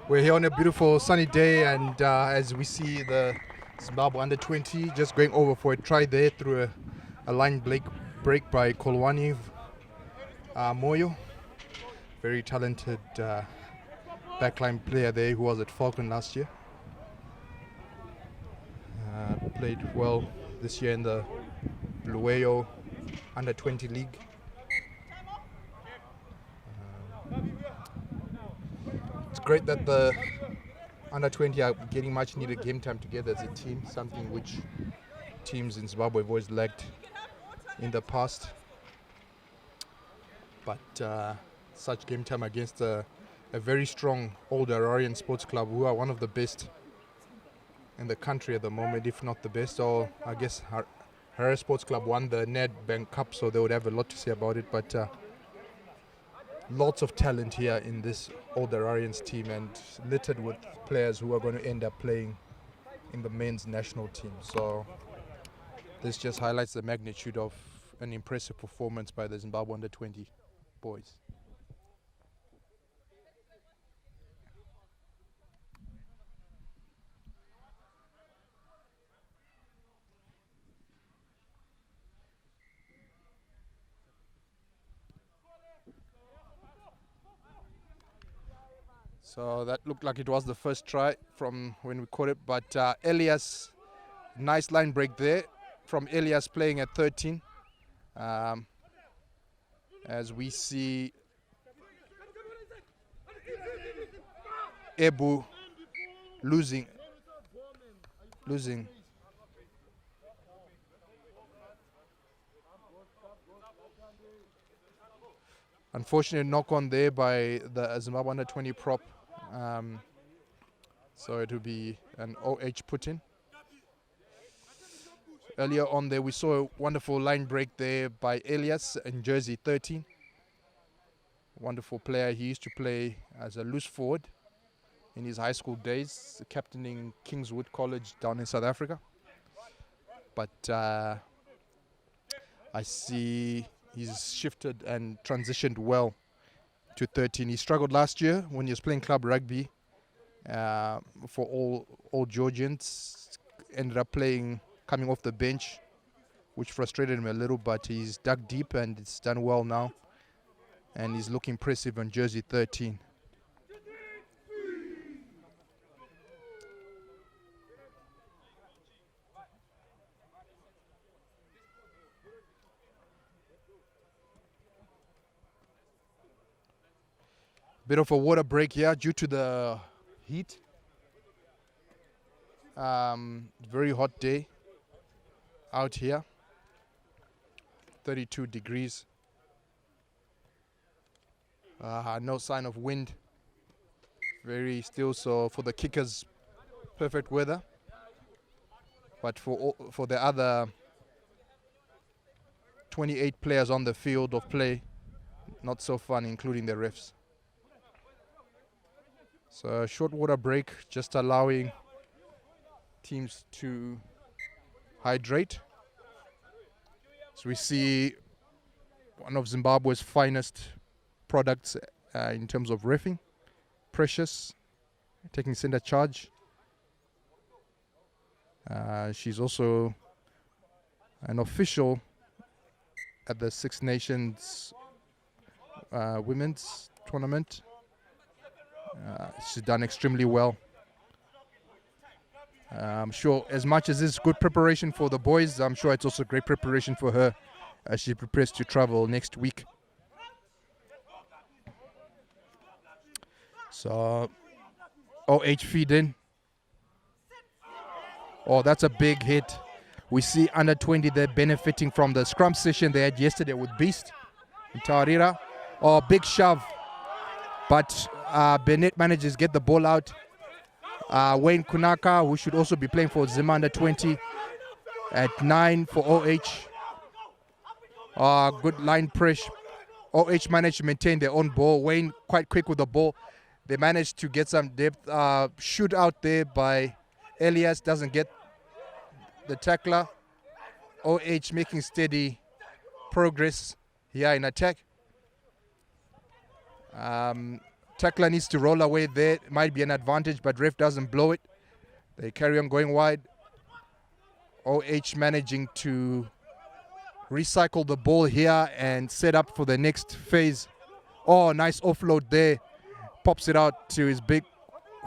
We're here on a beautiful sunny day, and as we see the Zimbabwe under-20 just going over for a try there through a line break by Kolwani Moyo. Very talented backline player there who was at Falcon last year. Played well this year in the Blueyo under-20 league. It's great that the under-20 are getting much needed game time together as a team, something which teams in Zimbabwe have always lacked in the past. But such game time against a very strong Old Hararians Sports Club, who are one of the best in the country at the moment, if not the best. Or I guess Harare Sports Club won the Nedbank Cup, so they would have a lot to say about it. But lots of talent here in this Old Hararians team, and littered with players who are going to end up playing in the men's national team. So this just highlights the magnitude of an impressive performance by the Zimbabwe under-20 boys. So that looked like it was the first try from when we caught it, but Elias, nice line break there from Elias playing at 13. As we see Ebu losing. Unfortunate knock on there by the Zimbabwe under-20 prop. So it will be an OH put in. Earlier on there we saw a wonderful line break there by Elias in jersey 13. Wonderful player. He used to play as a loose forward in his high school days, captaining Kingswood College down in South Africa. But I see he's shifted and transitioned well to 13. He struggled last year when he was playing club rugby for all Georgians. Ended up coming off the bench, which frustrated him a little, but he's dug deep and it's done well now. And he's looking impressive on jersey 13. Bit of a water break here due to the heat. Very hot day out here. 32 degrees. No sign of wind. Very still, so for the kickers, perfect weather. But for the other 28 players on the field of play, not so fun, including the refs. So a short water break, just allowing teams to hydrate. So we see one of Zimbabwe's finest products in terms of reffing. Precious, taking center charge. She's also an official at the Six Nations Women's Tournament. She's done extremely well. I'm sure as much as it's good preparation for the boys, I'm sure it's also great preparation for her as she prepares to travel next week. So, OH feed in. Oh, that's a big hit. We see under-20, they're benefiting from the scrum session they had yesterday with Beast and Tawarira. Oh, big shove. But Bennett manages to get the ball out. Wayne Kunaka, who should also be playing for Zim under-20, at 9 for OH. Good line pressure. OH managed to maintain their own ball. Wayne quite quick with the ball. They managed to get some depth. Shoot out there by Elias, doesn't get the tackler. OH making steady progress here in attack. Tackler needs to roll away there. It might be an advantage, but ref doesn't blow it. They carry on going wide. OH managing to recycle the ball here and set up for the next phase. Oh, nice offload there. Pops it out to his big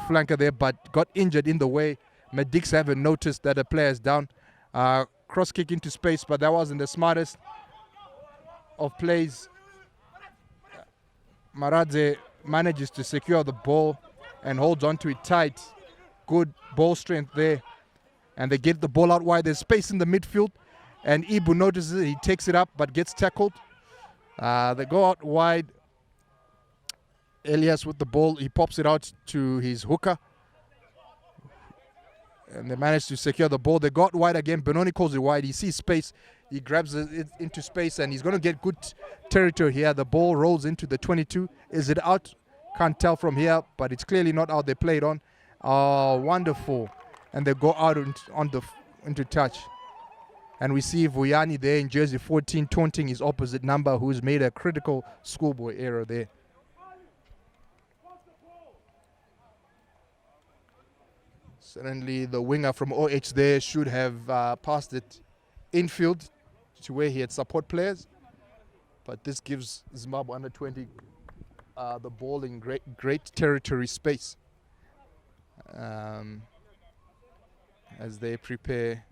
flanker there, but got injured in the way. Medics haven't noticed that the player is down. Cross kick into space, but that wasn't the smartest of plays. Maradze manages to secure the ball and holds on to it tight. Good ball strength there. And they get the ball out wide. There's space in the midfield. And Ibu notices it. He takes it up but gets tackled. They go out wide. Elias with the ball. He pops it out to his hooker. And they manage to secure the ball. They got wide again. Benoni calls it wide. He sees space. He grabs it into space, and he's going to get good territory here. The ball rolls into the 22. Is it out? Can't tell from here, but it's clearly not out. They play it on. Oh, wonderful. And they go out into touch. And we see Vuyani there in jersey 14 taunting his opposite number, who's made a critical schoolboy error there. Certainly the winger from OH there should have passed it infield to where he had support players. But this gives Zimbabwe under 20 the ball in great territory space as they prepare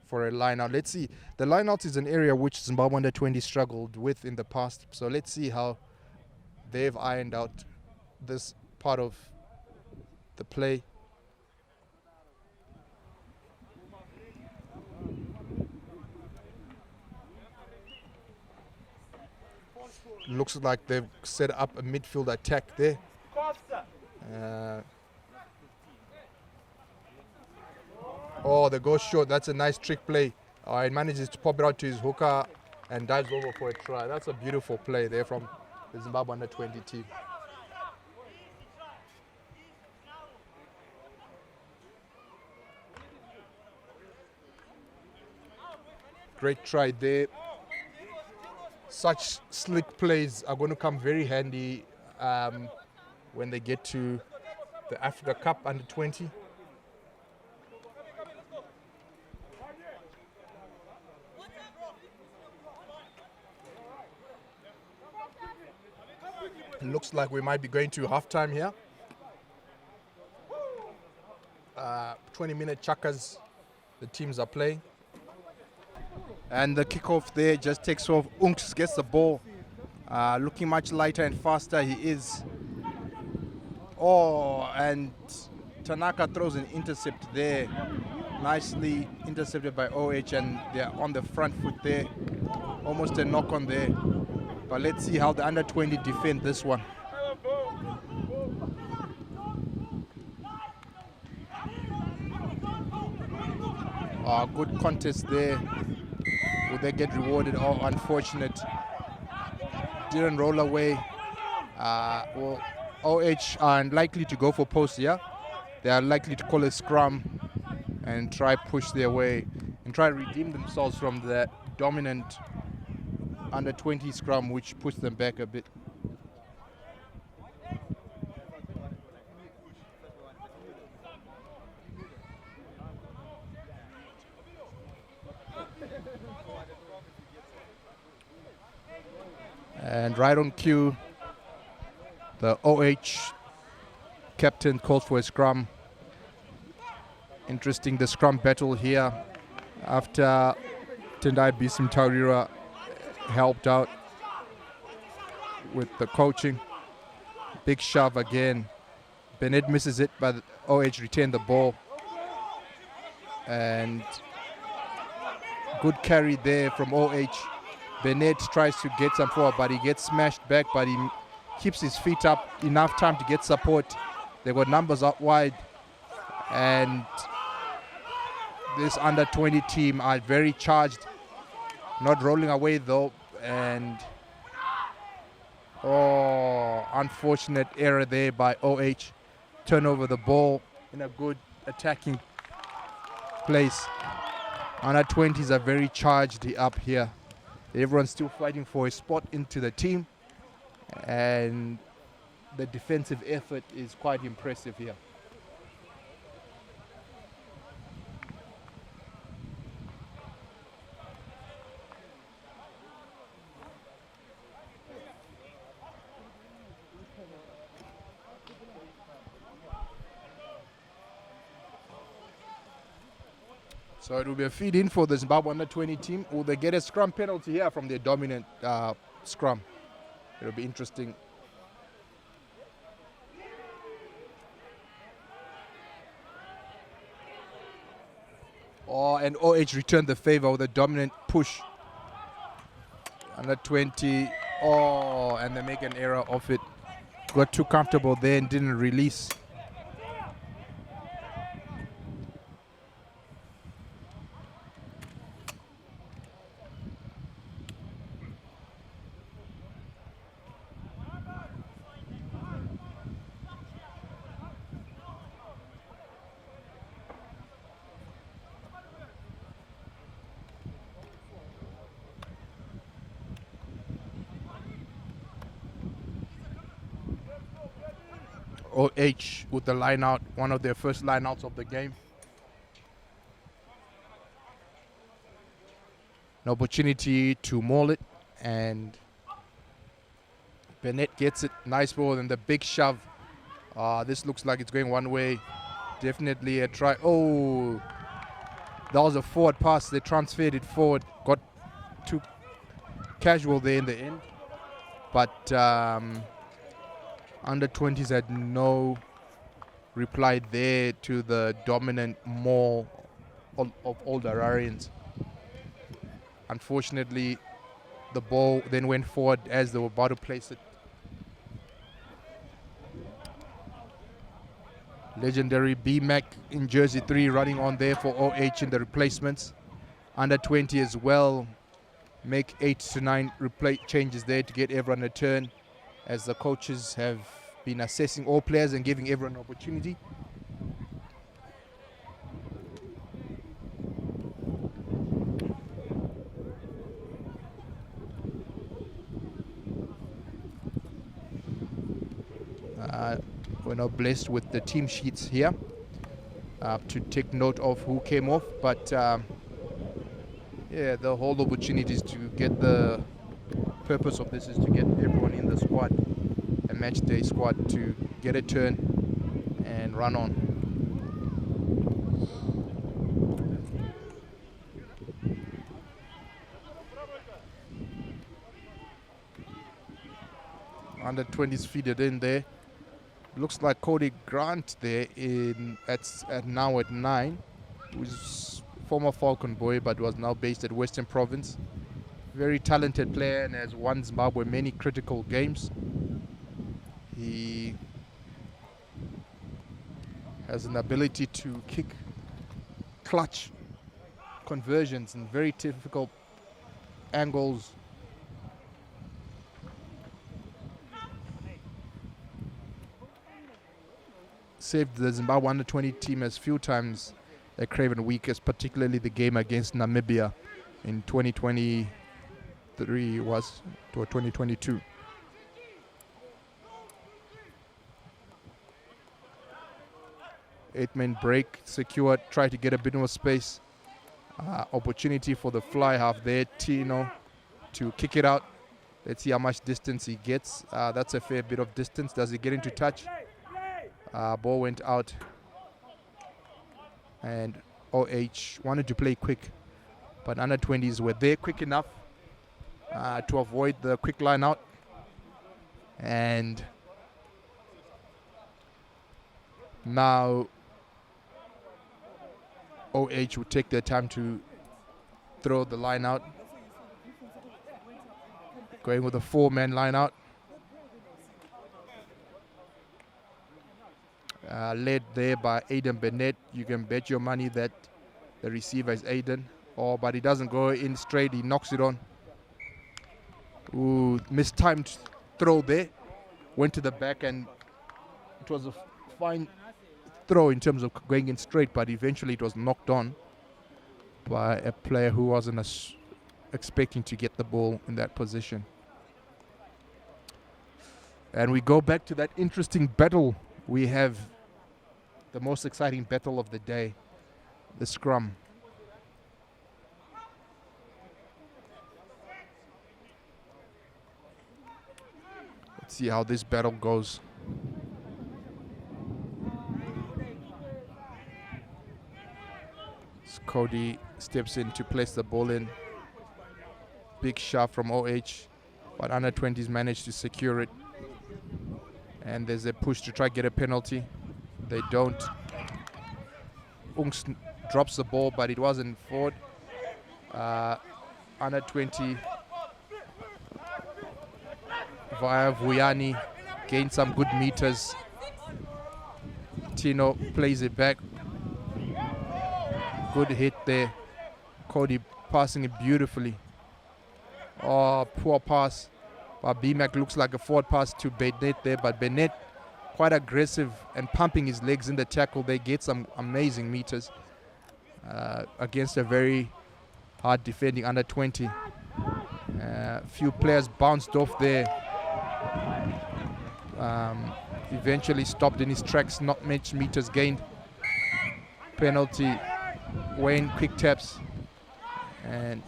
for a line out. Let's see. The line out is an area which Zimbabwe under 20 struggled with in the past. So let's see how they've ironed out this part of the play. Looks like they've set up a midfield attack there. Oh, they go short. That's a nice trick play. He manages to pop it out to his hooker and dives over for a try. That's a beautiful play there from the Zimbabwe under 20 team. Great try there. Such slick plays are going to come very handy when they get to the Africa Cup under 20. It looks like we might be going to halftime here. 20-minute chukkers the teams are playing. And the kickoff there just takes off. Unks gets the ball. Looking much lighter and faster he is. Oh, and Tanaka throws an intercept there. Nicely intercepted by OH, and they're on the front foot there. Almost a knock on there. But let's see how the under 20 defend this one. Good contest there. Will they get rewarded? Oh, unfortunate. Didn't roll away. Well, OH are unlikely to go for post here. They are likely to call a scrum and try push their way and try to redeem themselves from that dominant under 20 scrum, which pushed them back a bit. And right on cue, the OH captain calls for a scrum. Interesting, the scrum battle here after Tendai Bisim Taurira helped out with the coaching. Big shove again. Bennett misses it, but OH retained the ball. And good carry there from OH. Bennett tries to get some forward, but he gets smashed back, but he keeps his feet up enough time to get support. They got numbers out wide, and this under 20 team are very charged, not rolling away though. And oh, unfortunate error there by OH. Turn over the ball in a good attacking place. Under 20s are very charged up here. Everyone's still fighting for a spot into the team, and the defensive effort is quite impressive here. So it will be a feed-in for the Zimbabwe under-20 team. Will they get a scrum penalty here from their dominant scrum? It'll be interesting. Oh, and OH returned the favor with a dominant push. Under-20. Oh, and they make an error off it. Got too comfortable there and didn't release. OH with the line out, one of their first line outs of the game. An opportunity to maul it, and Bennett gets it. Nice ball and the big shove. This looks like it's going one way. Definitely a try. Oh, that was a forward pass. They transferred it forward. Got too casual there in the end. But under-20s had no reply there to the dominant maul of Old Hararians. Unfortunately, the ball then went forward as they were about to place it. Legendary B-Mac in jersey 3 running on there for OH in the replacements. Under-20 as well. Make 8 to 9 changes there to get everyone a turn, as the coaches have been assessing all players and giving everyone an opportunity. We're not blessed with the team sheets here to take note of who came off, but yeah, the whole opportunity is to get the purpose of this is to get everyone in the squad, a match day squad, to get a turn and run on. Under-20s feed it in there. Looks like Cody Grant there at now at 9, who's former Falcon boy but was now based at Western Province. Very talented player and has won Zimbabwe many critical games. He has an ability to kick clutch conversions in very difficult angles. Saved the Zimbabwe under-20 team as few times at Craven Week, as particularly the game against Namibia in 2023 or 2022. Eight-man break secured, try to get a bit more space. Opportunity for the fly half there, Tino, to kick it out. Let's see how much distance he gets. That's a fair bit of distance. Does he get into touch? Ball went out, and OH wanted to play quick, but under-20s were there quick enough to avoid the quick line out, and now OH would take their time to throw the line out, going with a 4-man line out. Led there by Aiden Bennett. You can bet your money that the receiver is Aiden. But he doesn't go in straight. He knocks it on. Ooh, mistimed throw there. Went to the back, and it was a fine throw in terms of going in straight, but eventually it was knocked on by a player who wasn't expecting to get the ball in that position. And we go back to that interesting battle. We have the most exciting battle of the day, the scrum. Let's see how this battle goes. Cody steps in to place the ball in. Big shot from OH, but under 20s managed to secure it. And there's a push to try get a penalty. They don't. Ungs drops the ball, but it wasn't forward. Under 20 via Vuyani gained some good meters. Tino plays it back. Good hit there. Cody passing it beautifully. Oh, poor pass. But BMAC looks like a forward pass to Bennett there, but Bennett quite aggressive and pumping his legs in the tackle. They get some amazing meters against a very hard defending under 20. Few players bounced off there. Eventually stopped in his tracks, not much meters gained. Penalty. Wayne quick taps, and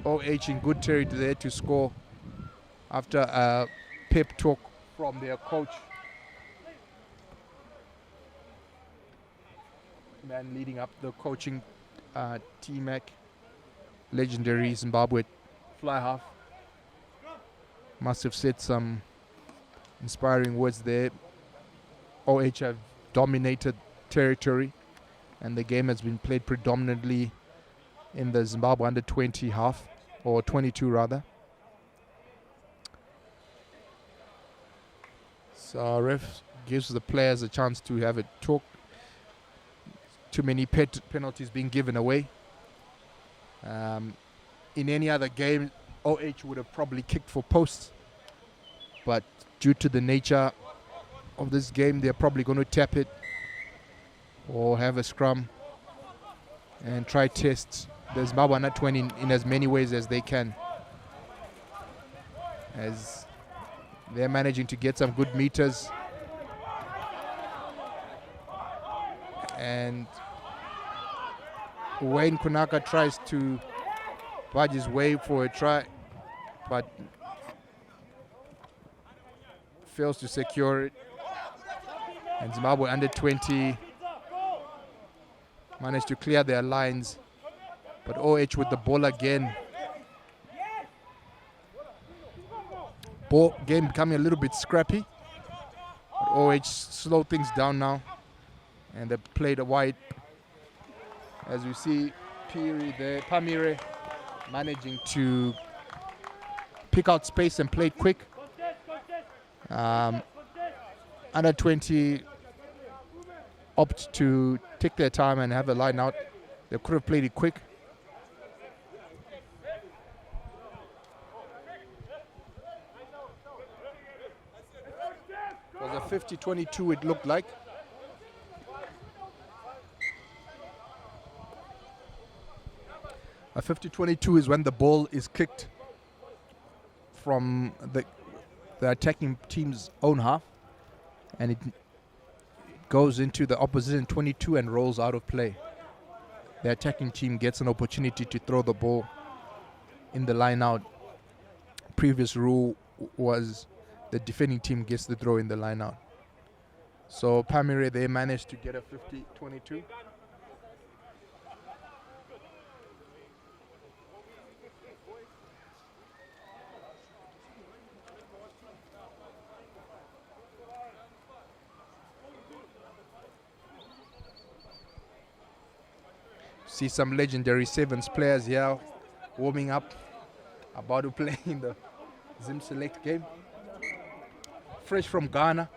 OH in good territory there to score after a pep talk from their coach. Man leading up the coaching T-Mac, legendary Zimbabwe fly half. Must have said some inspiring words there. OH have dominated territory, and the game has been played predominantly in the Zimbabwe under 20 half, or 22 rather. So ref gives the players a chance to have a talk. Too many penalties being given away. In any other game, OH would have probably kicked for posts, but due to the nature of this game, they're probably going to tap it or have a scrum and try test the Zimbabwe under 20 in as many ways as they can, as they're managing to get some good meters. And Wayne Kunaka tries to budge his way for a try, but fails to secure it. And Zimbabwe under 20 managed to clear their lines, but OH with the ball again. Ball game becoming a little bit scrappy, but OH slowed things down now, and they played a wide. As you see, Pamire managing to pick out space and play quick. Under 20 opt to take their time and have a line out. They could have played it quick. It was a 50-22 it looked like. A 50-22 is when the ball is kicked from the attacking team's own half, and it goes into the opposition 22 and rolls out of play. The attacking team gets an opportunity to throw the ball in the line out. Previous rule was the defending team gets the throw in the line out. So Pamire, they managed to get a 50-22. See some legendary Sevens players here warming up, about to play in the Zim Select game. Fresh from Ghana.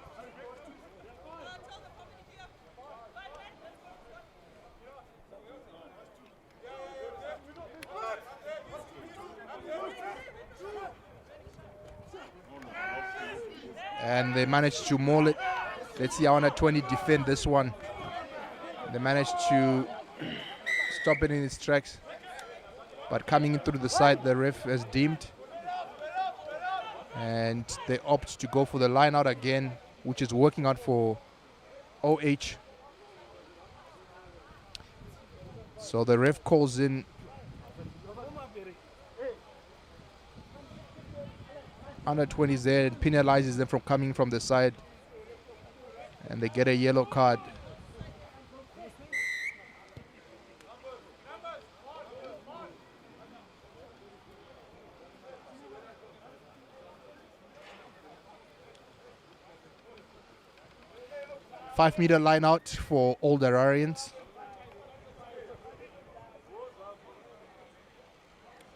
And they managed to maul it. Let's see how under 20 defend this one. They managed to stop it in its tracks. but coming in through the side, the ref has deemed, and they opt to go for the line out again, which is working out for OH. So the ref calls in under 20s there and penalizes them from coming from the side, and they get a yellow card. Five-meter line out for Old Hararians.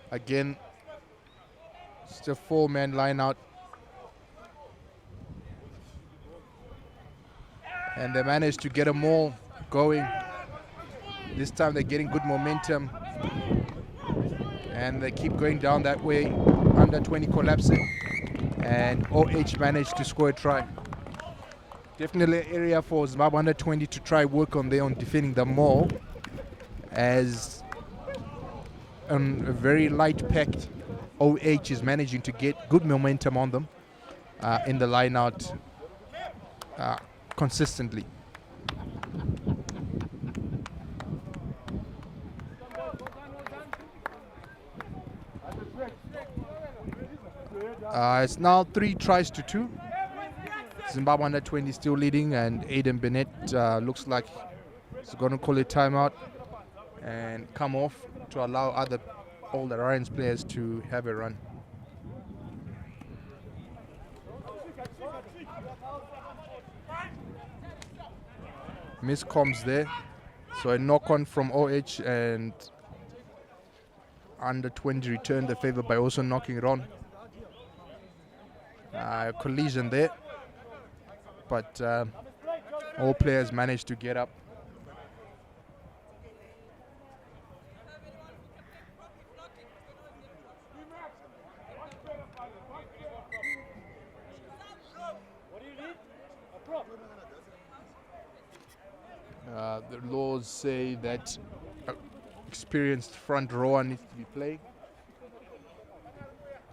Again, it's a four-man line out. And they managed to get them all going. This time they're getting good momentum. And they keep going down that way. Under 20 collapsing. And OH managed to score a try. Definitely an area for Zimbabwe under 20 to try work on there on defending the maul, as a very light-packed OH is managing to get good momentum on them in the line-out consistently. It's now 3-2. Zimbabwe under 20 still leading, and Aiden Bennett looks like he's going to call a timeout and come off to allow other Old Hararians players to have a run. Miscoms there, so a knock-on from OH, and under 20 returned the favor by also knocking it on. Collision there, but all players managed to get up. The laws say that experienced front rower needs to be playing.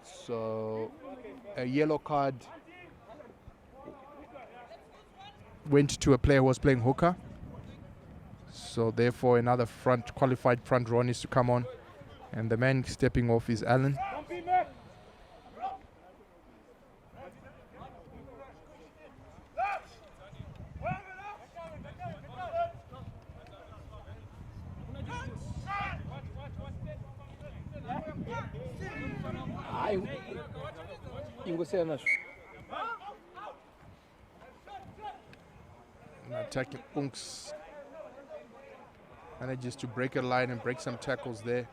So a yellow card went to a player who was playing hooker. So therefore another qualified front rower needs to come on. And the man stepping off is Allen. Attacking Unks manages to break a line and break some tackles there.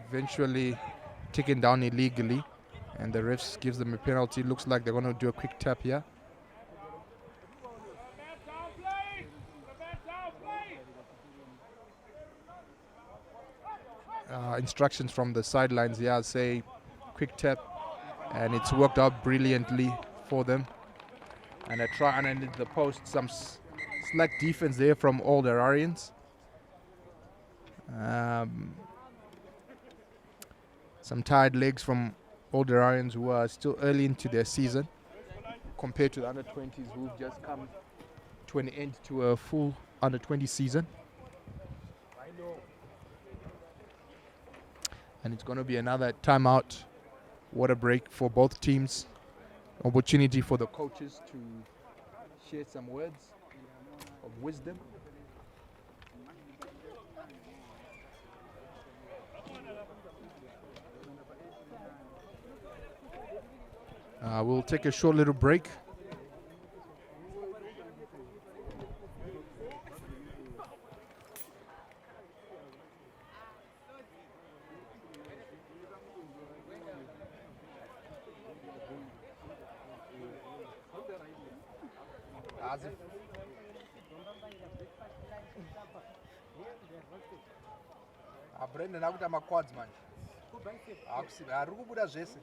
Eventually taken down illegally, and the refs gives them a penalty. Looks like they're going to do a quick tap here. Instructions from the sidelines here say quick tap, and it's worked out brilliantly for them. And a try underneath the post, some slack defense there from Old Hararians. Some tired legs from Old Hararians who are still early into their season compared to the under 20s who've just come to an end to a full under 20 season. And it's going to be another timeout. What a break for both teams. Opportunity for the coaches to share some words of wisdom. We'll take a short little break. Brandon akuti amaquads manje. Ari kubuda zvese.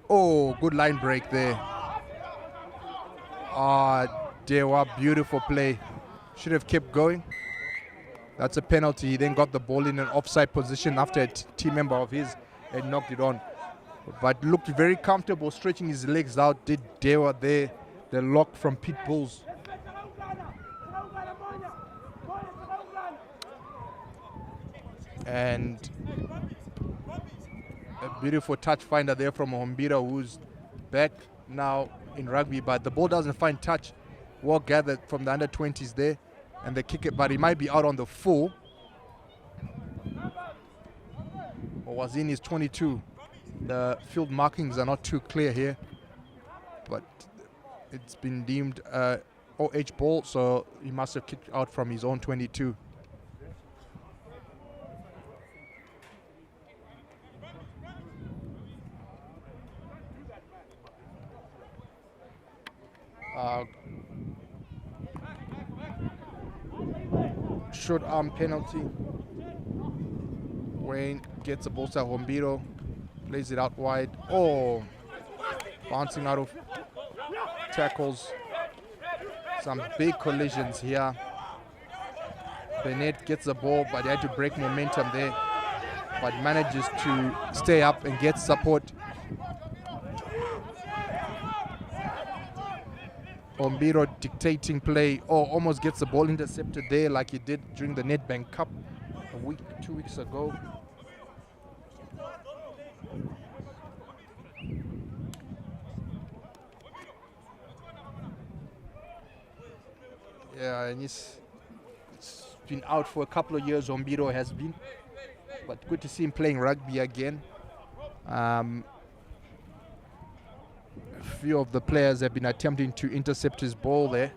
Oh, good line break there. Dewa, beautiful play. Should have kept going. That's a penalty. He then got the ball in an offside position after a team member of his had knocked it on. But looked very comfortable, stretching his legs out. Did Dewa there. The lock from Pete Bulls. And a beautiful touch finder there from Hombira, who's back now in rugby, but the ball doesn't find touch. Well gathered from the under-20s there, and they kick it, but he might be out on the full. Or was in his 22. The field markings are not too clear here, but it's been deemed OH ball, so he must have kicked out from his own 22. Short arm penalty. Wayne gets the ball to Hombiro, plays it out wide. Oh, bouncing out of tackles. Some big collisions here. Bennett gets the ball, but he had to break momentum there, but manages to stay up and get support. Hombiro dictating play. Oh, almost gets the ball intercepted there like he did during the Nedbank Cup 2 weeks ago. Yeah, and it's been out for a couple of years, Hombiro has been. But good to see him playing rugby again. A few of the players have been attempting to intercept his ball there.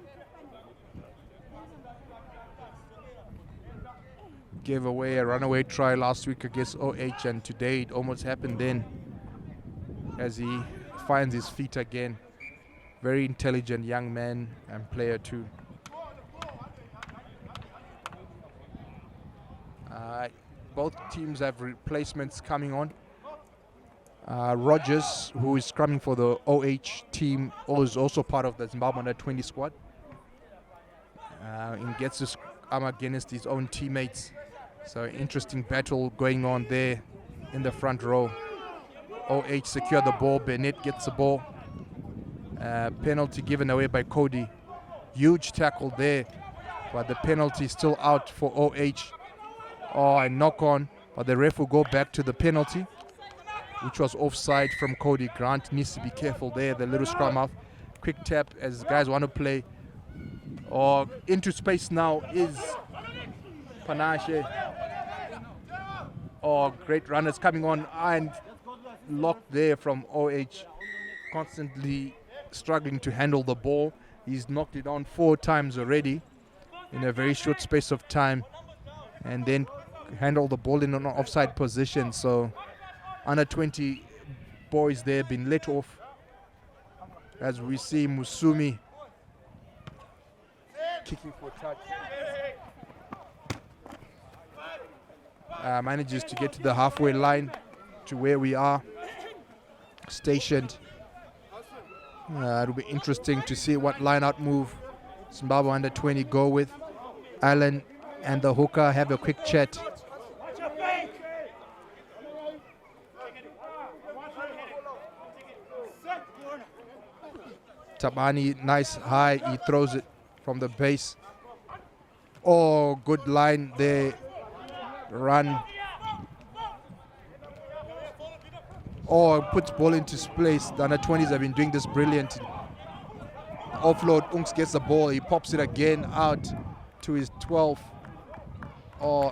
Gave away a runaway try last week against OH, and today it almost happened then as he finds his feet again. Very intelligent young man and player too. Both teams have replacements coming on. Rogers, who is scrumming for the OH team, is also part of the Zimbabwe under-20 squad. And gets to scrum against his own teammates. So interesting battle going on there in the front row. OH secure the ball. Bennett gets the ball. Penalty given away by Cody. Huge tackle there, but the penalty is still out for OH. Oh, a knock on, but the ref will go back to the penalty, which was offside from Cody. Grant needs to be careful there. The little scrum half. Quick tap as guys want to play. Or into space now is Panache. Oh, great runners coming on and locked there from OH. Constantly struggling to handle the ball. He's knocked it on 4 times already in a very short space of time. And then handle the ball in an offside position. So under 20 boys there been let off as we see Musumi kicking for touch. Manages to get to the halfway line to where we are stationed. It'll be interesting to see what line-out move Zimbabwe under 20 go with. Allen and the hooker have a quick chat. Tabani, nice high, he throws it from the base. Oh, good line there. Run. or puts ball into place. The under-20s have been doing this brilliant. Offload, Unks gets the ball, he pops it again out to his 12.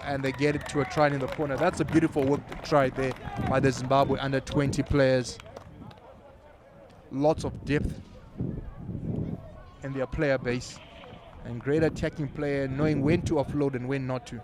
And they get it to a try in the corner. That's a beautiful work try there by the Zimbabwe under-20 players. Lots of depth in their player base. And great attacking player, knowing when to offload and when not to.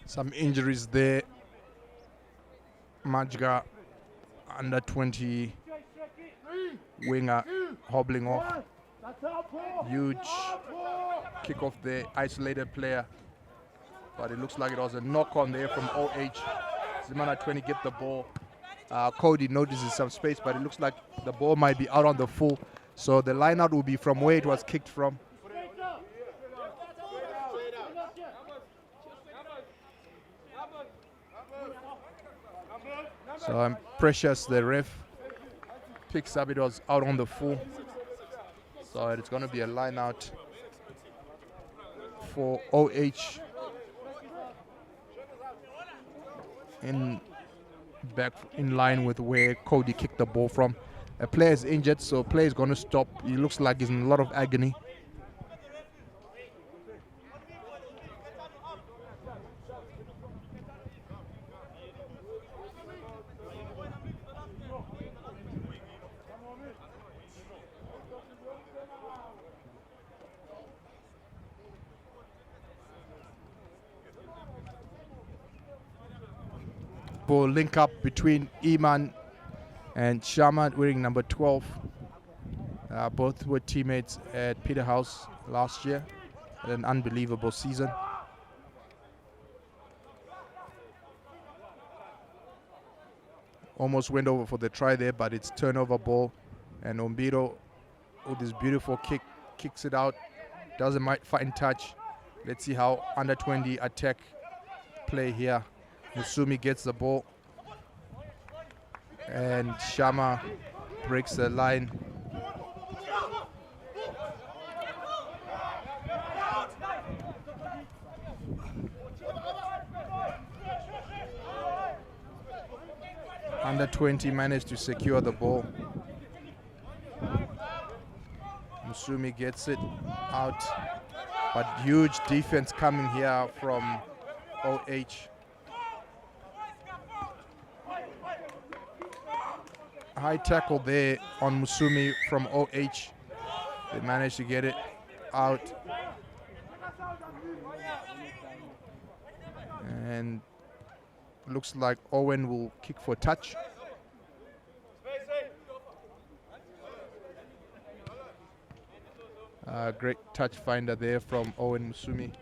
Some injuries there. Majga, under 20 winger, hobbling off. Huge kickoff there, isolated player. But it looks like it was a knock on there from OH. Zimana 20 get the ball. Cody notices some space, but it looks like the ball might be out on the full. So the line out will be from where it was kicked from. So I'm Precious, the ref, picks up, it was out on the full. So it's going to be a line out for OH. Back in line with where Cody kicked the ball from. A player is injured, so player is going to stop. He looks like he's in a lot of agony. Ball link up between Iman and Sharma wearing number 12. Both were teammates at Peterhouse last year. Had an unbelievable season. Almost went over for the try there, but it's turnover ball. And Ombiro, with this beautiful kick, kicks it out. Doesn't find touch. Let's see how under 20 attack play here. Musumi gets the ball. And Shama breaks the line. Under 20 managed to secure the ball. Musumi gets it out. But huge defense coming here from OH. High tackle there on Musumi from OH. They managed to get it out. And looks like Owen will kick for touch. Great touch finder there from Owen Musumi.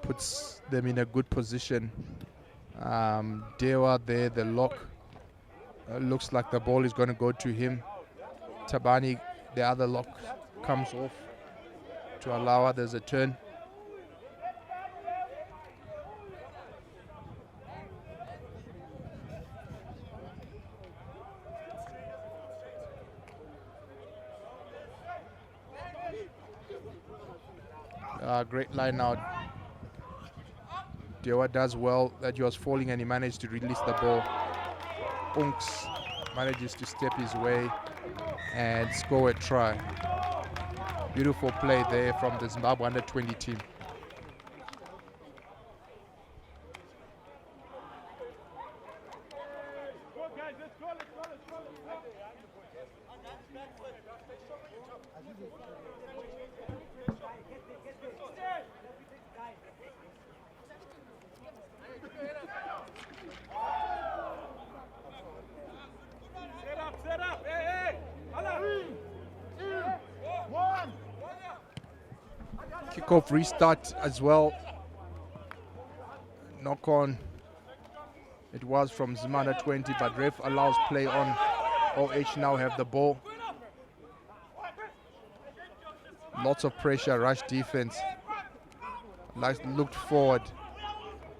Puts them in a good position. Dewa there, the lock. Looks like the ball is going to go to him. Tabani, the other lock, comes off to allow others a turn. Great line out. Dewa does well that he was falling and he managed to release the ball. Unks manages to step his way and score a try. Beautiful play there from the Zimbabwe under 20 team. Kickoff restart as well. Knock on. It was from Zimanda 20, but ref allows play on. OH now have the ball. Lots of pressure, rush defense. Looked forward,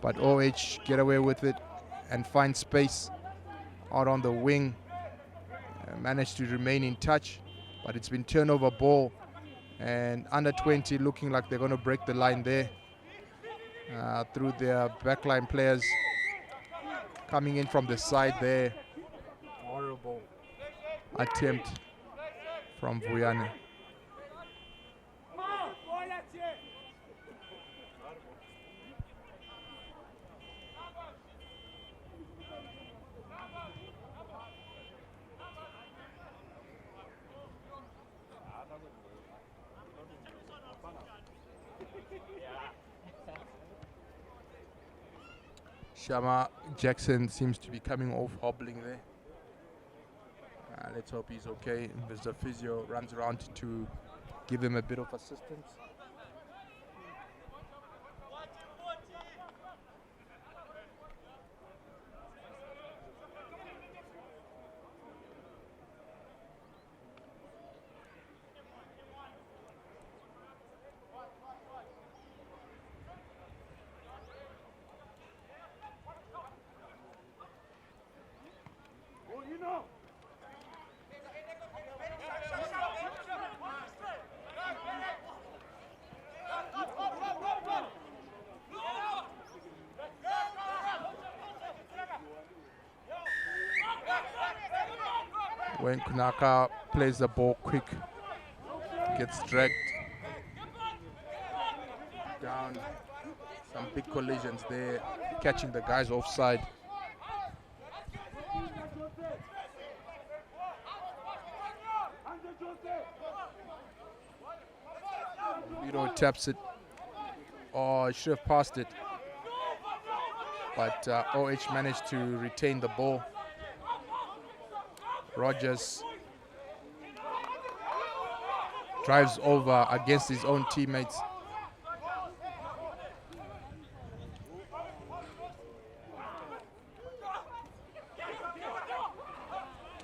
but OH get away with it and find space out on the wing. Managed to remain in touch, but it's been turnover ball. And under 20 looking like they're going to break the line there through their backline players coming in from the side there. Horrible attempt from Vuyane. Shama Jackson seems to be coming off hobbling there. Let's hope he's okay. Mr. Physio runs around to give him a bit of assistance. When Kunaka plays the ball quick, gets dragged down. Some big collisions there, catching the guys offside. Vito taps it. Oh, he should have passed it. But OH managed to retain the ball. Rogers drives over against his own teammates.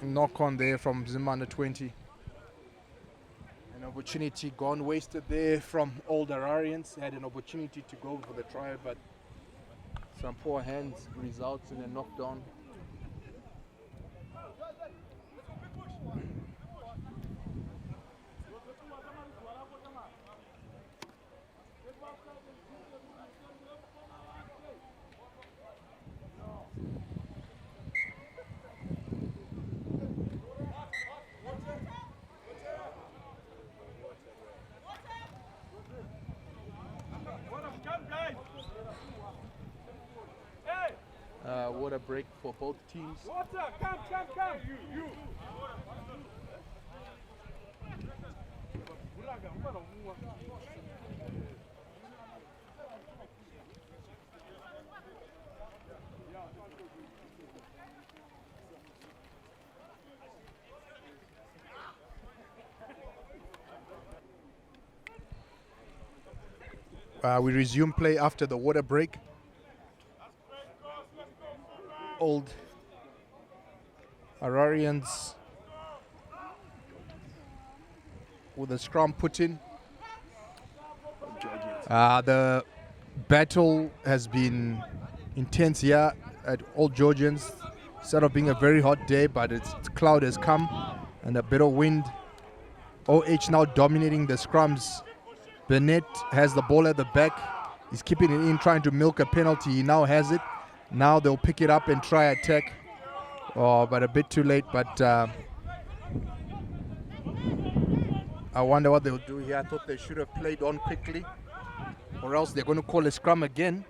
Knock on there from Zimanda 20. An opportunity gone wasted there from Old Hararians. Had an opportunity to go for the try, but some poor hands results in a knockdown. What a break for both teams. Come. You. We resume play after the water break. Old Hararians with a scrum put in. The battle has been intense here at Old Georgians. Instead of being a very hot day, but its cloud has come and a bit of wind. OH now dominating the scrums. Bennett has the ball at the back. He's keeping it in, trying to milk a penalty. He now has it. Now they'll pick it up and try attack. Oh, but a bit too late. But I wonder what they'll do here. I thought they should have played on quickly, or else they're going to call a scrum again.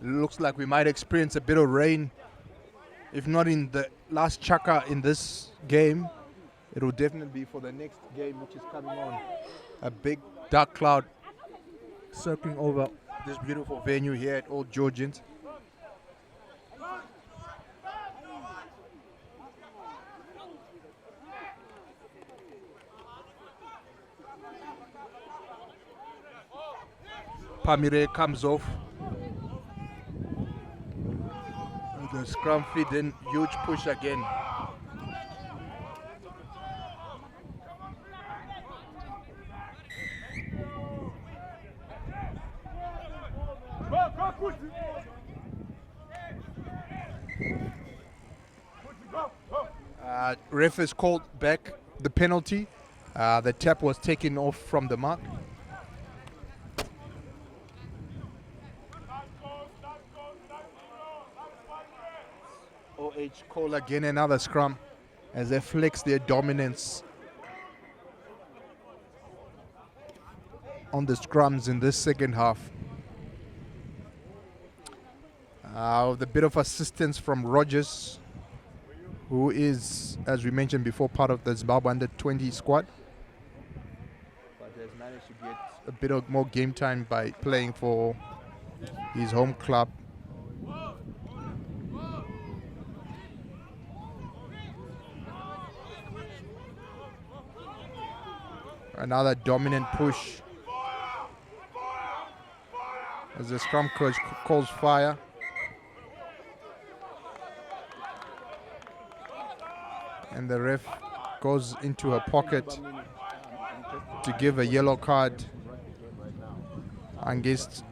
Looks like we might experience a bit of rain. If not in the last chaka in this game, it will definitely be for the next game, which is coming on. A big dark cloud circling over this beautiful venue here at Old Georgians. Pamire comes off. The scrum feed in, huge push again. Go, Kuti. Ref has called back the penalty. The tap was taken off from the mark. OH call again another scrum as they flex their dominance on the scrums in this second half. With a bit of assistance from Rogers, who is, as we mentioned before, part of the Zimbabwe under-20 squad, but has managed to get a bit of more game time by playing for his home club. Another dominant push as the scrum coach calls fire. And the ref goes into her pocket to give a yellow card against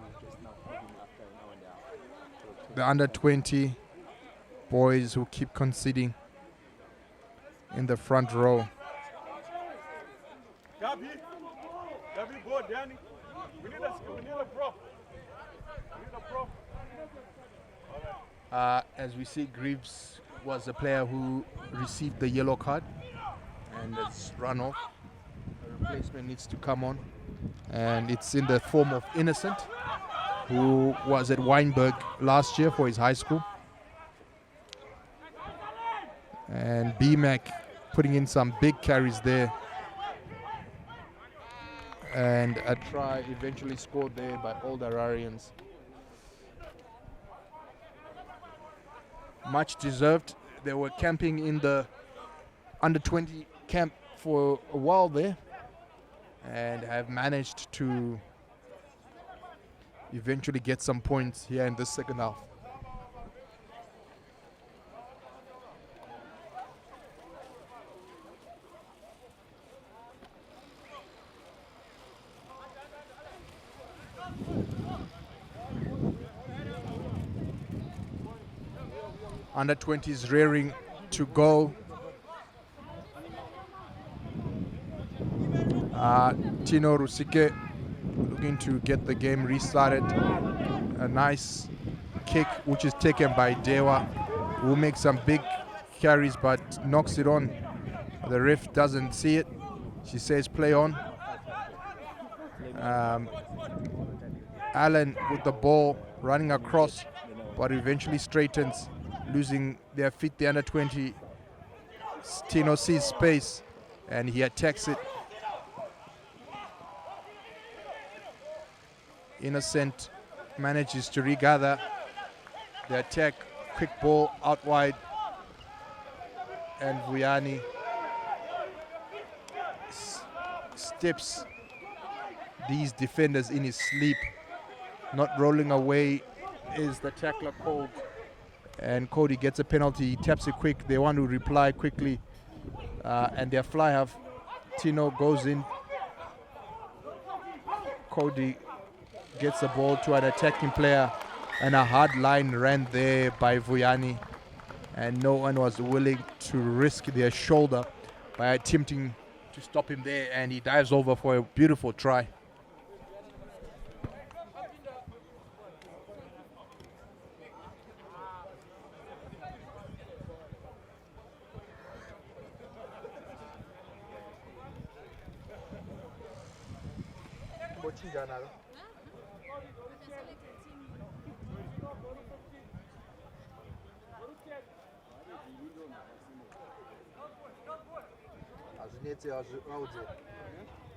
the under-20 boys who keep conceding in the front row. Gabi, go, Danny. We need a prop. As we see, Greaves was a player who received the yellow card and it's run off. A replacement needs to come on, and it's in the form of Innocent, who was at Weinberg last year for his high school. And BMAC putting in some big carries there. And a try eventually scored there by Old Hararians. Much deserved. They were camping in the under-20 camp for a while there and have managed to eventually get some points here in the second half. Under-20s rearing to go. Tino Rusike looking to get the game restarted. A nice kick which is taken by Dewa, who makes some big carries but knocks it on. The ref doesn't see it. She says play on. Allen with the ball running across, but eventually straightens, losing their feet. The under-20 Tino sees space and he attacks it. Innocent manages to regather the attack. Quick ball out wide, and Vuyani steps these defenders in his sleep. Not rolling away is the tackler called, and Cody gets a penalty. He taps it quick. They want to reply quickly, and their fly half Tino goes in. Cody gets the ball to an attacking player, and a hard line ran there by Vuyani, and no one was willing to risk their shoulder by attempting to stop him there, and he dives over for a beautiful try. hazvinetse audze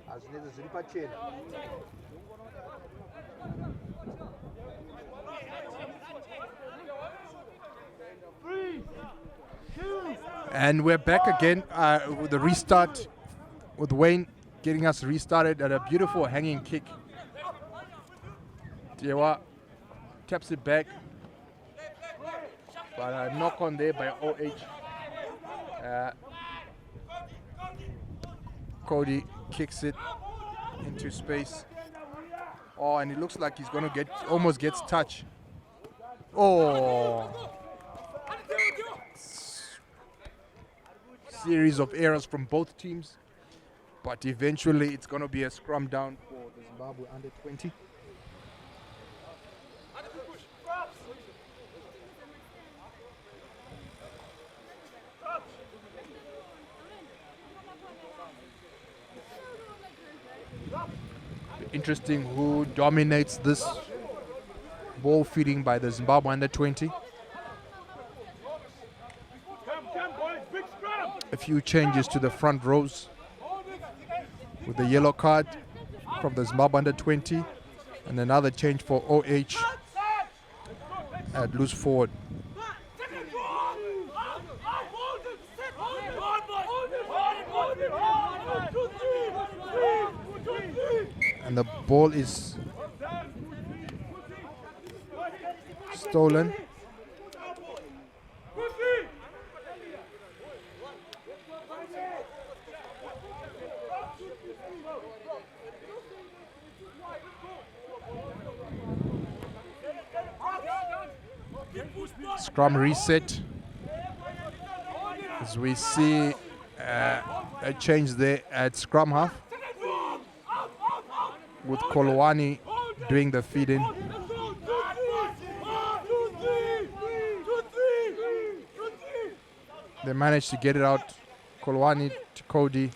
hazvinetse zviri pachena. And we're back again with the restart, with Wayne getting us restarted at a beautiful hanging kick. Dewa taps it back, but a knock on there by OH. Cody kicks it into space. Oh, and it looks like he's gonna almost gets touch. Oh. Series of errors from both teams, but eventually it's going to be a scrum down for the Zimbabwe under 20. Interesting who dominates this ball feeding by the Zimbabwe under 20. A few changes to the front rows with the yellow card from the Zimbabwe under 20 and another change for OH at loose forward. And the ball is stolen. Scrum reset as we see a change there at scrum half with Kolwani doing the feeding. They managed to get it out. Kolwani to Cody.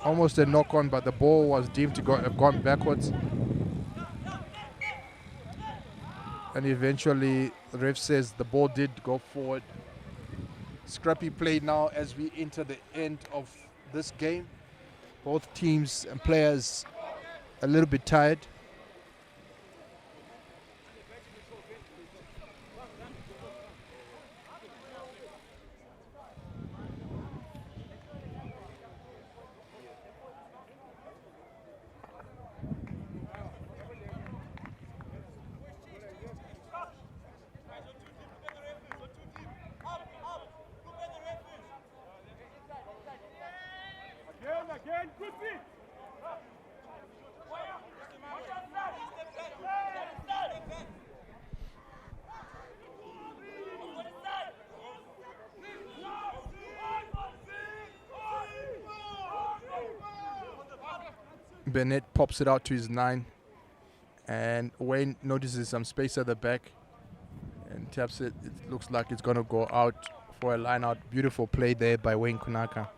Almost a knock on, but the ball was deemed to have gone backwards. And eventually the ref says the ball did go forward. Scrappy play now as we enter the end of this game. Both teams and players a little bit tired. Again, good feet. Bennett pops it out to his 9, and Wayne notices some space at the back and taps it. It looks like it's going to go out for a line out. Beautiful play there by Wayne Kunaka.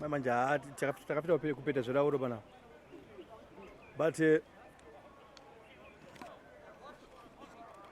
Manje takapita kupeta zvirauro bana. But